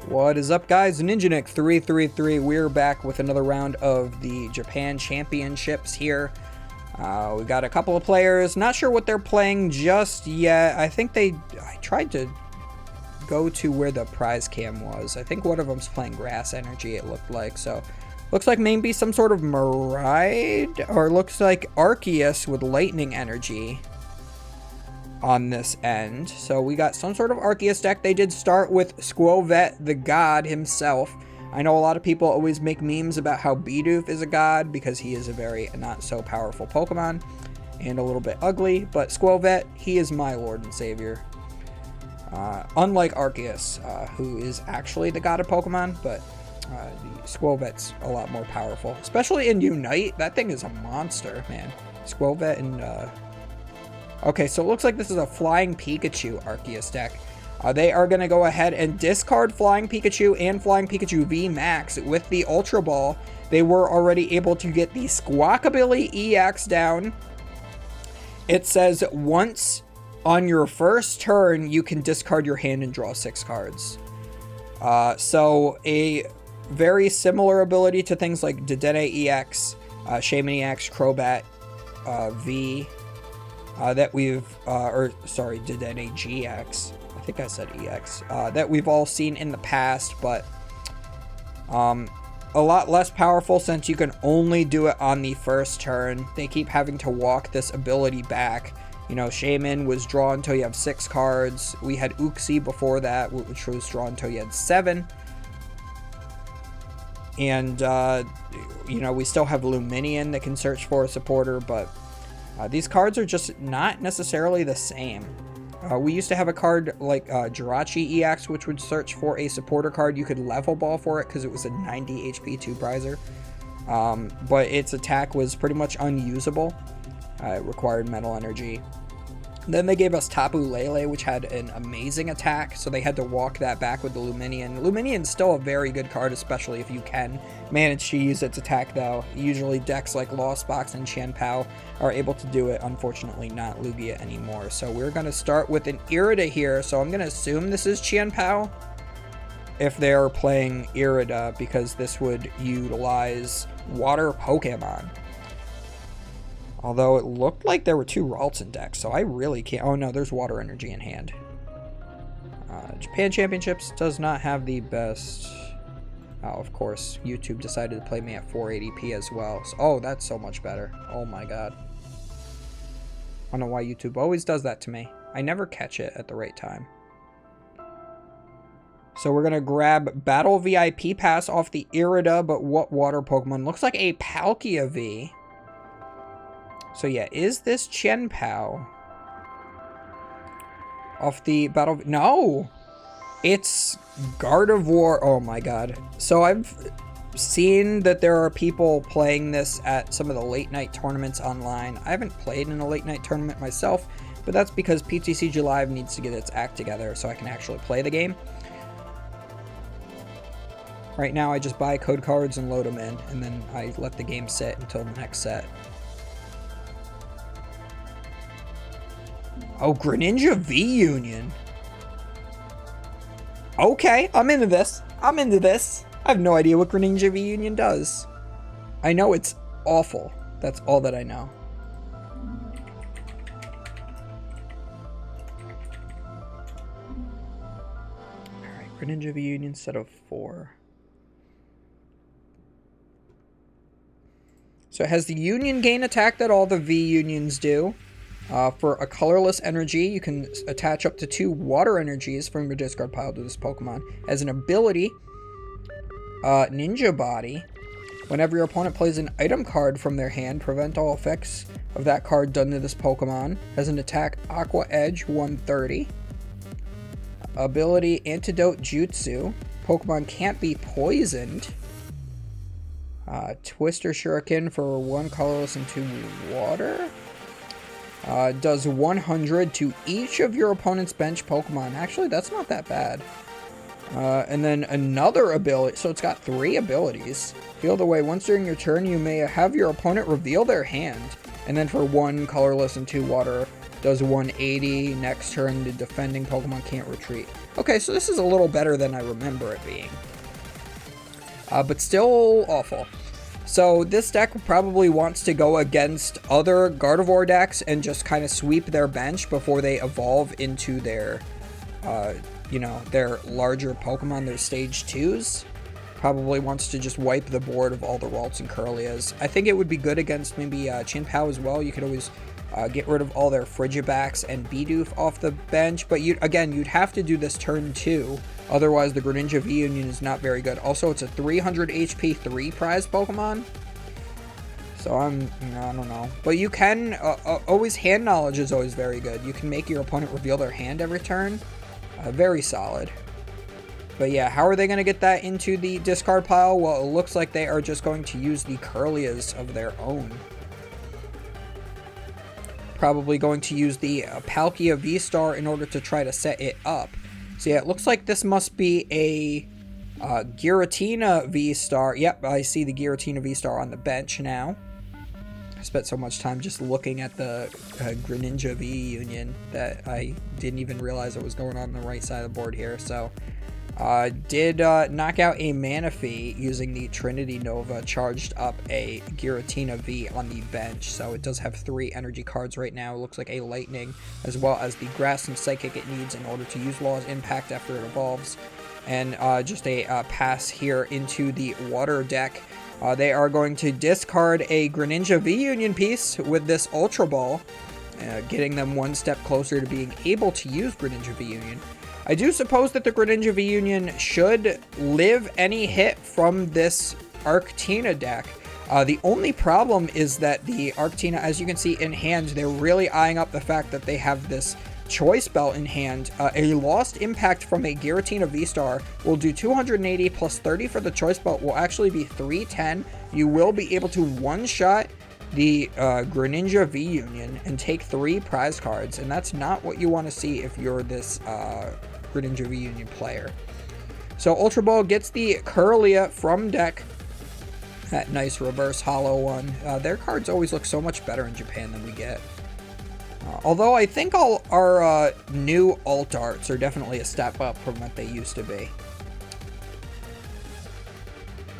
What is up, guys? Ninja 333. We're back with another round of the Japan Championships here. We got a couple of players. Not sure what they're playing just yet. I think I tried to go to where the prize cam was. I think one of them's playing Grass Energy, it looked like. So, looks like maybe some sort of Maride, or looks like Arceus with Lightning Energy on this end. So we got some sort of Arceus deck. They did start with Squovet, the god himself. I know a lot of people always make memes about how Bidoof is a god because he is a very not so powerful Pokemon and a little bit ugly, but Squovet, he is my lord and savior. Unlike Arceus, who is actually the god of Pokemon, but the Squovet's a lot more powerful, especially in Unite. That thing is a monster, man. Squovet and okay, so it looks like this is a Flying Pikachu Arceus deck. They are going to go ahead and discard Flying Pikachu and Flying Pikachu V Max with the Ultra Ball. They were already able to get the Squawkabilly EX down. It says once on your first turn, you can discard your hand and draw 6 cards. So a very similar ability to things like Dedenne EX, Shaman EX, Crobat V, that we've, Dedenne GX. I think I said EX. That we've all seen in the past, but a lot less powerful since you can only do it on the first turn. They keep having to walk this ability back. You know, Shaman was drawn until you have 6 cards. We had Uxie before that, which was drawn until you had 7. And, you know, we still have Luminion that can search for a supporter, but these cards are just not necessarily the same. We used to have a card like Giratina EX, which would search for a supporter card. You could level ball for it because it was a 90 HP 2-prizer. But its attack was pretty much unusable. It required mental energy. Then they gave us Tapu Lele, which had an amazing attack, so they had to walk that back with the Luminion. Luminion's still a very good card, especially if you can manage to use its attack, though. Usually decks like Lost Box and Chien-pao are able to do it. Unfortunately, not Lugia anymore. So we're going to start with an Irida here, so I'm going to assume this is Chien-pao if they're playing Irida, because this would utilize Water Pokemon. Although it looked like there were 2 Ralton decks, so I really can't... Oh no, there's Water Energy in hand. Japan Championships does not have the best... Oh, of course, YouTube decided to play me at 480p as well. So, oh, that's so much better. Oh my god. I don't know why YouTube always does that to me. I never catch it at the right time. So we're going to grab Battle VIP Pass off the Irida, but what water Pokemon? Looks like a Palkia V. So yeah, is this chien-pao off the battle? No, it's Gardevoir. Oh my god. So I've seen that there are people playing this at some of the late night tournaments online. I haven't played in a late night tournament myself, but that's because PTCG Live needs to get its act together so I can actually play the game. Right now I just buy code cards and load them in, and then I let the game sit until the next set. Oh, Greninja V-Union. Okay, I'm into this. I'm into this. I have no idea what Greninja V-Union does. I know it's awful. That's all that I know. Alright, Greninja V-Union set of 4. So it has the Union Gain attack that all the V-Unions do. For a colorless energy, you can attach up to 2 water energies from your discard pile to this Pokemon. As an ability, Ninja Body. Whenever your opponent plays an item card from their hand, prevent all effects of that card done to this Pokemon. As an attack, Aqua Edge 130. Ability, Antidote Jutsu. Pokemon can't be poisoned. Twister Shuriken for 1 colorless and 2 water. Does 100 to each of your opponent's bench Pokemon. Actually, that's not that bad. And then another ability. So it's got 3 abilities. Field away. Once during your turn, you may have your opponent reveal their hand. And then for 1 colorless and 2 water, Does 180. Next turn, the defending Pokemon can't retreat. Okay, so this is a little better than I remember it being. But still awful. So this deck probably wants to go against other Gardevoir decks and just kind of sweep their bench before they evolve into their, you know, their larger Pokemon, their stage 2s. Probably wants to just wipe the board of all the Ralts and Kirlias. I think it would be good against maybe chien-pao as well. You could always get rid of all their Frigibacks and Bidoof off the bench. But again, you'd have to do this turn 2. Otherwise, the Greninja V-Union is not very good. Also, it's a 300 HP 3 prize Pokemon. So I don't know. But you can, always hand knowledge is always very good. You can make your opponent reveal their hand every turn. Very solid. But yeah, how are they going to get that into the discard pile? Well, it looks like they are just going to use the Kirlias of their own. Probably going to use the Palkia V-Star in order to try to set it up. So yeah, it looks like this must be a Giratina V-Star. Yep, I see the Giratina V-Star on the bench now. I spent so much time just looking at the Greninja V-Union that I didn't even realize it was going on the right side of the board here. So did knock out a Manaphy using the Trinity Nova, charged up a Giratina V on the bench. So it does have 3 energy cards right now. It looks like a Lightning, as well as the Grass and Psychic it needs in order to use Law's Impact after it evolves. And just a pass here into the Water deck. They are going to discard a Greninja V-Union piece with this Ultra Ball, getting them one step closer to being able to use Greninja V-Union. I do suppose that the Greninja V-Union should live any hit from this Arctina deck. The only problem is that the Arctina, as you can see in hand, they're really eyeing up the fact that they have this Choice Belt in hand. A Lost Impact from a Giratina V-Star will do 280 plus 30 for the Choice Belt will actually be 310. You will be able to one-shot the Greninja V-Union and take 3 prize cards, and that's not what you want to see if you're this Greninja V-Union player. So Ultra Ball gets the Kirlia from deck. That nice reverse hollow one. Their cards always look so much better in Japan than we get. Although I think all our new alt arts are definitely a step up from what they used to be.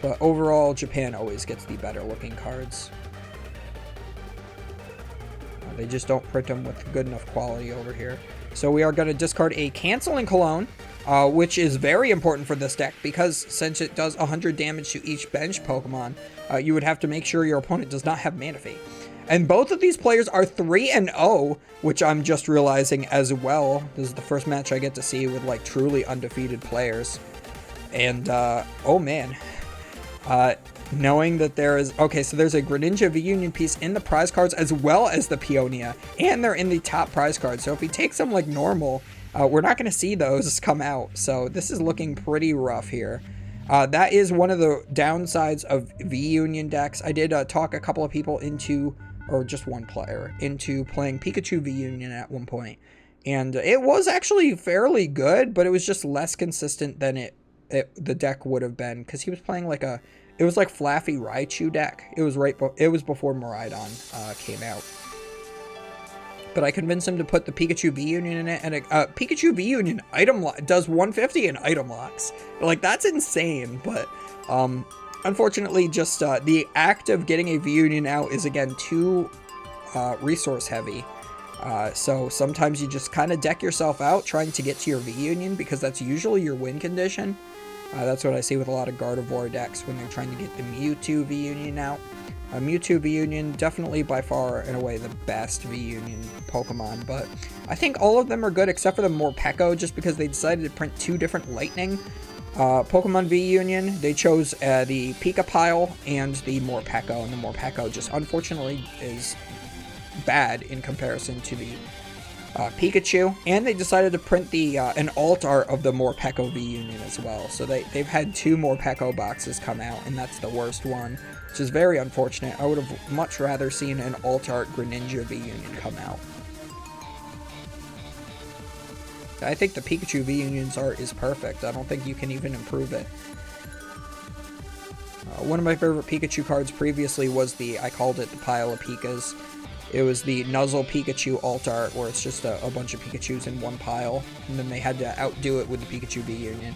But overall, Japan always gets the better looking cards. They just don't print them with good enough quality over here. So we are going to discard a Canceling Cologne, which is very important for this deck because since it does 100 damage to each bench Pokemon, you would have to make sure your opponent does not have Manaphy. And both of these players are 3-0, which I'm just realizing as well. This is the first match I get to see with like truly undefeated players. And, oh man. Knowing that there is... Okay, so there's a Greninja V-Union piece in the prize cards as well as the Peonia. And they're in the top prize cards. So if he takes them like normal, we're not going to see those come out. So this is looking pretty rough here. That is one of the downsides of V-Union decks. I did talk a couple of people into... or just one player, into playing Pikachu V-Union at one point. And it was actually fairly good, but it was just less consistent than the deck would have been, because he was playing like a... It was like Flaffy Raichu deck. It was before Miraidon came out. But I convinced him to put the Pikachu V-Union in it, and Pikachu V-Union item does 150 in item locks. Like, that's insane, but... unfortunately, just the act of getting a V-Union out is, again, too resource heavy. So sometimes you just kind of deck yourself out trying to get to your V-Union because that's usually your win condition. That's what I see with a lot of Gardevoir decks when they're trying to get the Mewtwo V-Union out. Mewtwo V-Union, definitely by far and away the best V-Union Pokemon, but I think all of them are good except for the Morpeko, just because they decided to print 2 different Lightning Pokemon V-Union. They chose the Pika-Pile and the Morpeko, and the Morpeko just unfortunately is bad in comparison to the Pikachu. And they decided to print the an alt art of the Morpeko V-Union as well. So they've had 2 Morpeko boxes come out, and that's the worst one, which is very unfortunate. I would have much rather seen an alt art Greninja V-Union come out. I think the Pikachu V-Union's art is perfect. I don't think you can even improve it. One of my favorite Pikachu cards previously was I called it the Pile of Pikas. It was the Nuzzle Pikachu alt art, where it's just a bunch of Pikachus in one pile, and then they had to outdo it with the Pikachu V Union.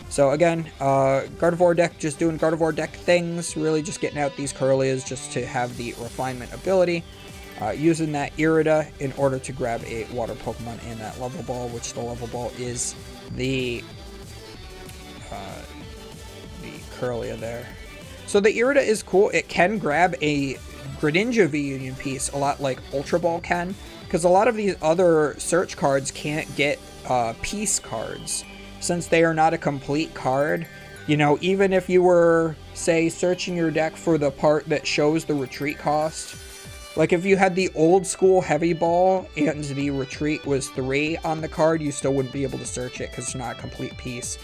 So again, Gardevoir deck just doing Gardevoir deck things, really just getting out these Kirlias just to have the refinement ability. Using that Irida in order to grab a water Pokemon and that level ball, which the level ball is the Kirlia there. So the Irida is cool. It can grab a Greninja V Union piece, a lot like Ultra Ball can, because a lot of these other search cards can't get piece cards, since they are not a complete card. You know, even if you were, say, searching your deck for the part that shows the retreat cost, like if you had the old school Heavy Ball and the retreat was 3 on the card, you still wouldn't be able to search it because it's not a complete piece.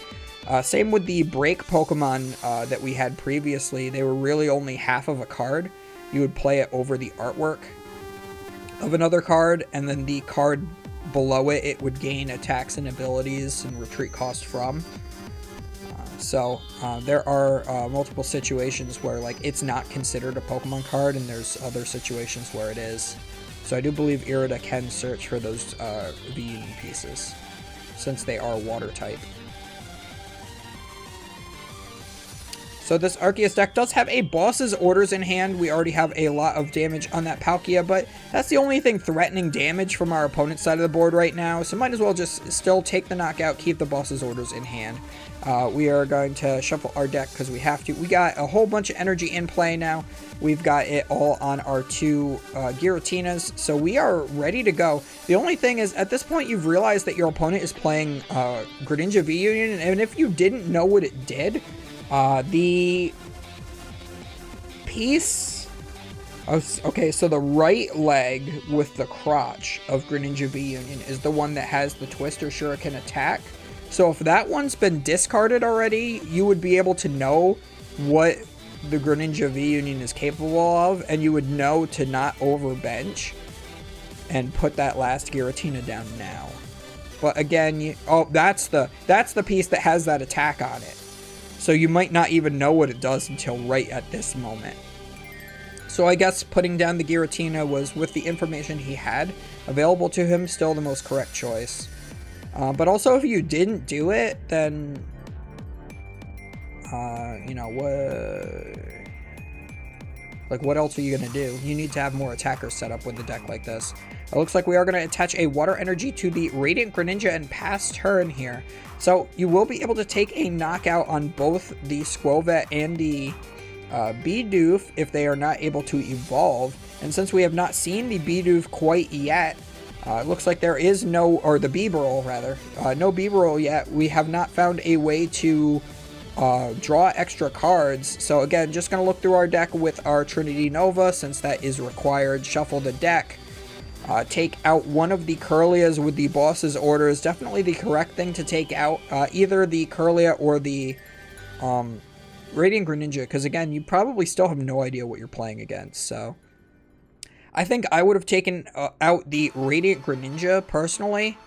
Same with the break Pokemon that we had previously. They were really only half of a card. You would play it over the artwork of another card, and then the card below it, it would gain attacks and abilities and retreat cost from. So there are multiple situations where like it's not considered a Pokemon card, and there's other situations where it is. So I do believe Irida can search for those V Union pieces, since they are water type. So this Arceus deck does have a boss's orders in hand. We already have a lot of damage on that Palkia, but that's the only thing threatening damage from our opponent's side of the board right now. So might as well just still take the knockout, keep the boss's orders in hand. We are going to shuffle our deck because we have to. We got a whole bunch of energy in play now. We've got it all on our 2 Giratinas, so we are ready to go. The only thing is, at this point, you've realized that your opponent is playing Greninja V Union, and if you didn't know what it did, the piece of, okay, so the right leg with the crotch of Greninja V Union is the one that has the Twister Shuriken attack. So if that one's been discarded already, you would be able to know what the Greninja V Union is capable of, and you would know to not overbench and put that last Giratina down now. But again, that's the piece that has that attack on it. So you might not even know what it does until right at this moment. So I guess putting down the Giratina was, with the information he had available to him, still the most correct choice. But also, if you didn't do it, then, you know, what else are you going to do? You need to have more attackers set up with a deck like this. It looks like we are going to attach a Water Energy to the Radiant Greninja and pass turn here. So you will be able to take a knockout on both the Skwovet and the Bidoof if they are not able to evolve. And since we have not seen the Bidoof quite yet, it looks like there is no, or the Bibarel rather, no Bibarel yet. We have not found a way to draw extra cards. So again, just going to look through our deck with our Trinity Nova, since that is required. Shuffle the deck. Take out one of the Kirlias with the boss's orders. Definitely the correct thing to take out. Either the Kirlia or the Radiant Greninja, because again, you probably still have no idea what you're playing against. So I think I would have taken out the Radiant Greninja personally.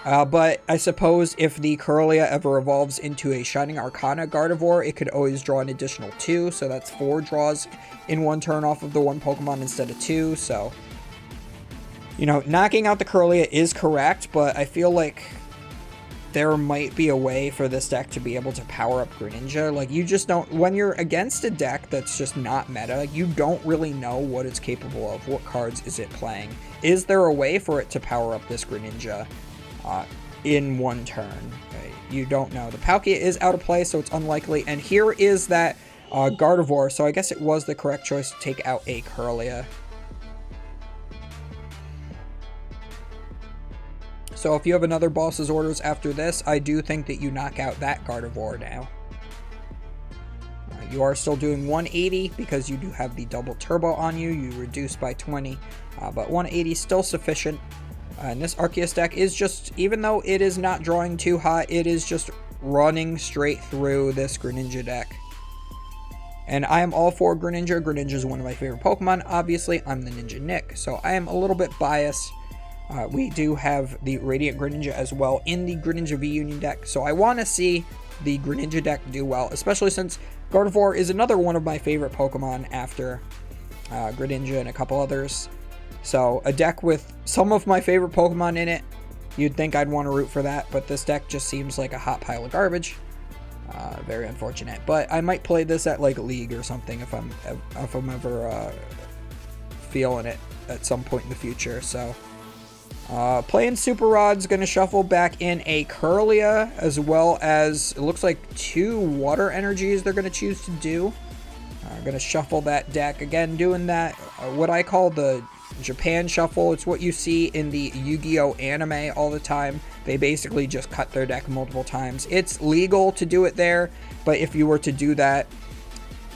But I suppose if the Kirlia ever evolves into a Shining Arcana Gardevoir, it could always draw an additional 2. So that's 4 draws in one turn off of the one Pokemon instead of 2. So, you know, knocking out the Kirlia is correct, but I feel like there might be a way for this deck to be able to power up Greninja. Like, you just don't, when you're against a deck that's just not meta, you don't really know what it's capable of. What cards is it playing? Is there a way for it to power up this Greninja in one turn? Okay, you don't know. The Palkia is out of play, so it's unlikely. And here is that Gardevoir, so I guess it was the correct choice to take out a Kirlia. So if you have another boss's orders after this, I do think that you knock out that Gardevoir now. You are still doing 180 because you do have the double turbo on you. You reduce by 20, but 180 is still sufficient. And this Arceus deck is just, even though it is not drawing too hot, it is just running straight through this Greninja deck. And I am all for Greninja. Greninja is one of my favorite Pokemon. Obviously, I'm the Ninja Nick, so I am a little bit biased. We do have the Radiant Greninja as well in the Greninja V Union deck, so I want to see the Greninja deck do well, especially since Gardevoir is another one of my favorite Pokemon after Greninja and a couple others. So a deck with some of my favorite Pokemon in it, you'd think I'd want to root for that, but this deck just seems like a hot pile of garbage. Very unfortunate, but I might play this at like League or something if I'm ever feeling it at some point in the future. So playing Super Rod's gonna shuffle back in a Curlia, as well as it looks like 2 water energies they're gonna choose to do. I'm gonna shuffle that deck again, doing that what I call the Japan shuffle. It's what you see in the Yu-Gi-Oh anime all the time. They basically just cut their deck multiple times. It's legal to do it there, but if you were to do that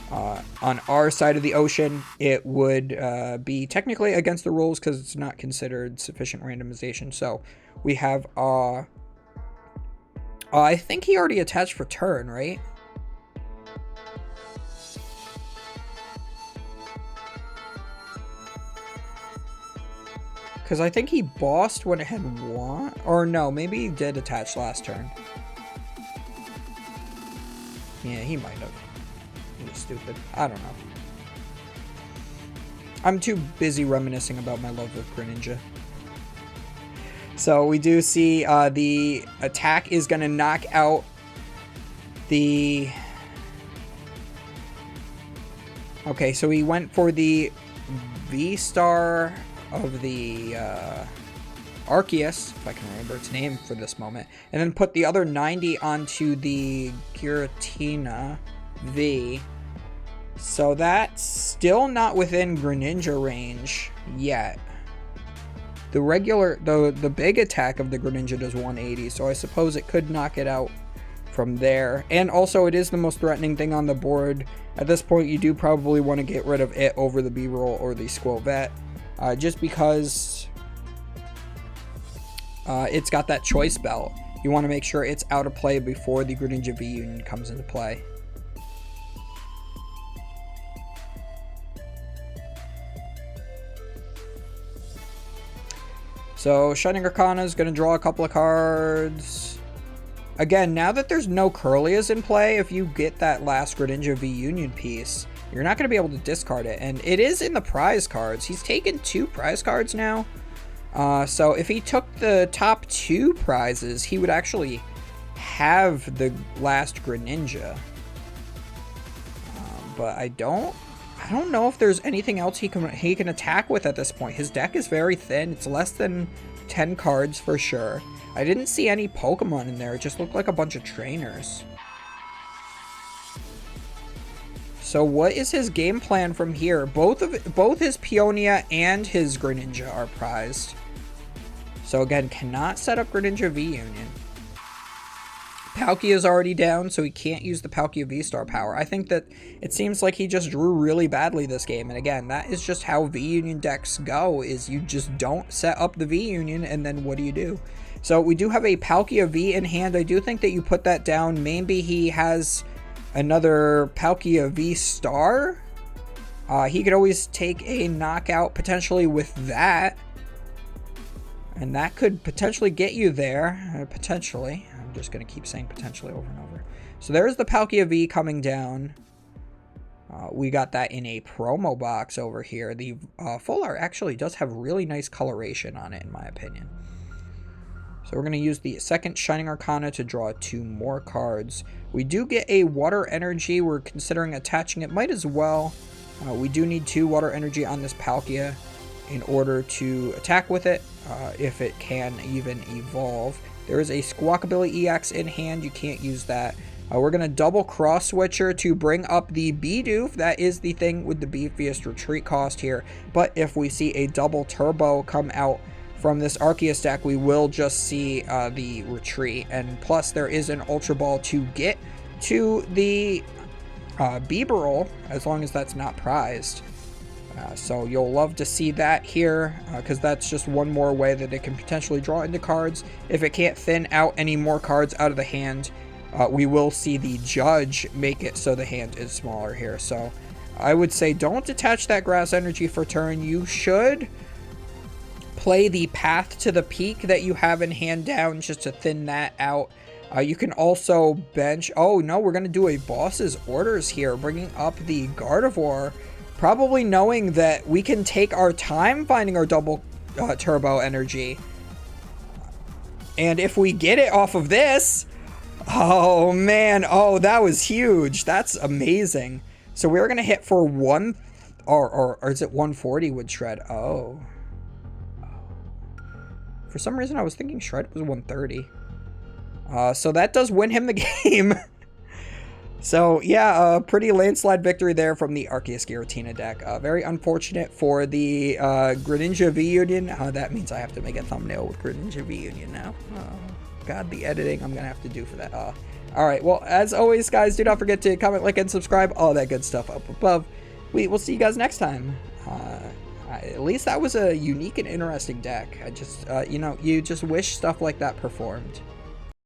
on our side of the ocean, it would be technically against the rules because it's not considered sufficient randomization. So we have I think he already attached for turn, right? Because I think he bossed when it had won. Or no, maybe he did attach last turn. Yeah, he might have. He was stupid. I don't know. I'm too busy reminiscing about my love with Greninja. So we do see the attack is going to knock out the... Okay, so he went for the V-Star of the Arceus, if I can remember its name for this moment, and then put the other 90 onto the Giratina V. So that's still not within Greninja range yet. The regular, the big attack of the Greninja does 180, so I suppose it could knock it out from there. And also, it is the most threatening thing on the board. At this point, you do probably want to get rid of it over the B-Roll or the Squilvet. Just because it's got that choice belt. You want to make sure it's out of play before the Greninja V-Union comes into play. So Shining Arcana is going to draw a couple of cards. Again, now that there's no Curlias in play, if you get that last Greninja V-Union piece, you're not going to be able to discard it. And it is in the prize cards. He's taken 2 prize cards now. So if he took the top 2 prizes, he would actually have the last Greninja. But I don't know if there's anything else he can attack with at this point. His deck is very thin. It's less than 10 cards for sure. I didn't see any Pokemon in there. It just looked like a bunch of trainers. So what is his game plan from here? Both his Peonia and his Greninja are prized. So again, cannot set up Greninja V-Union. Palkia is already down, so he can't use the Palkia V-Star power. I think that it seems like he just drew really badly this game. And again, that is just how V-Union decks go, is you just don't set up the V-Union, and then what do? So we do have a Palkia V in hand. I do think that you put that down. Maybe he has another Palkia V-Star. He could always take a knockout potentially with that. And that could potentially get you there. Potentially. I'm just going to keep saying potentially over and over. So there's the Palkia V coming down. We got that in a promo box over here. The full art actually does have really nice coloration on it, in my opinion. So we're going to use the second Shining Arcana to draw 2 more cards. We do get a Water Energy. We're considering attaching it. Might as well. We do need 2 Water Energy on this Palkia in order to attack with it, if it can even evolve. There is a Squawkabilly EX in hand. You can't use that. We're going to double Cross Switcher to bring up the Bidoof. That is the thing with the beefiest retreat cost here. But if we see a double Turbo come out from this Arceus deck, we will just see the retreat. And plus, there is an Ultra Ball to get to the Bibarel, as long as that's not prized. So you'll love to see that here, because that's just one more way that it can potentially draw into cards. If it can't thin out any more cards out of the hand, we will see the Judge make it so the hand is smaller here. So I would say don't detach that Grass Energy for turn. You should play the Path to the Peak that you have in hand down just to thin that out. You can also bench... Oh, no, we're going to do a Boss's Orders here, bringing up the Gardevoir Probably knowing that we can take our time finding our double turbo energy. And if we get it off of this, oh man, oh, that was huge. That's amazing. So we're going to hit for one, or is it 140 with Shred? Oh. For some reason, I was thinking Shred was 130. So that does win him the game. So yeah, a pretty landslide victory there from the Arceus Giratina deck. Very unfortunate for the Greninja V-Union. That means I have to make a thumbnail with Greninja V-Union now. God, the editing I'm going to have to do for that. Alright, well, as always, guys, do not forget to comment, like, and subscribe. All that good stuff up above. We will see you guys next time. At least that was a unique and interesting deck. I just, you know, you just wish stuff like that performed.